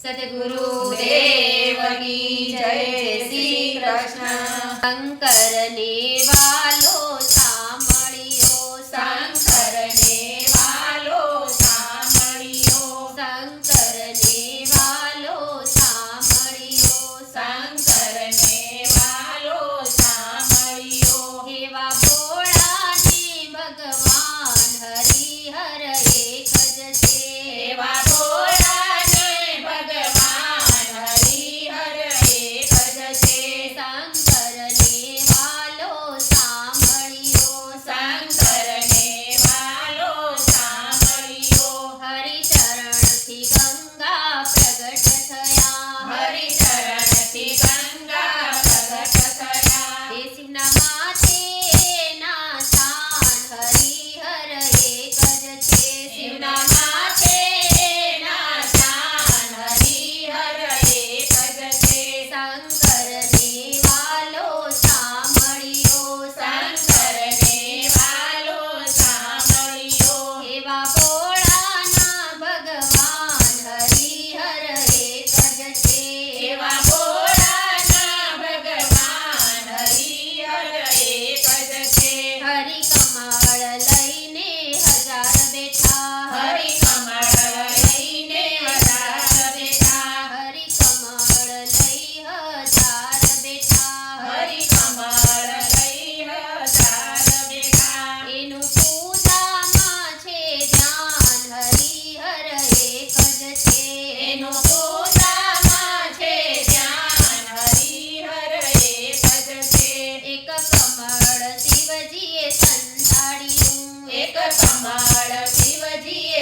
સદગુરુદેવ કી જય. શ્રી કૃષ્ણ. શંકરને વાલો સાંભળ્યો, શંકરને વાલો સાંભળ્યો, શંકરને વાલો સાંભળ્યો, શંકરને વાલો સાંભળ્યો. એવા ભોળાને ભગવાન હરિહર એક જ છે. એવા ભોળાને ભગવાન હરિહર એક જ છે. શંકરને વાલો સાંભળ્યો, શંકરને વાલો સાંભળ્યો. હરિચરણથી ગંગા પ્રગટ થયા, હરિચરણથી ગંગા પ્રગટ થયા. હે શિવના માથે ના સ્થાન હરિહર એક જ છે. શિવના માથેના સ્થાન હરિહર એક જ છે. શંકરને વાલો સાંભળ્યો, શંકરને વાલો સાંભળ્યો. એવા ભોળાના ભગવાન હરિહર એક જ છે. એવા ભોળાના ભગવાન હરિહર એક જ છે. હરિ કમળ લઈને હજાર બેઠા, હરિ કમળ લઈને હજાર બેઠા. હરિ કમળ લઈ હજાર બેઠા, હરિ કમળ લઈ હજાર બેઠા. એનું પૂજામાં છે ધ્યાન હરિહર એક જ છે. એનું પૂજામાં છે ધ્યાન હરિહર એક જ છે. એક કમળ શિવજીએ સંતાડ્યું, એક કમળ શિવજીએ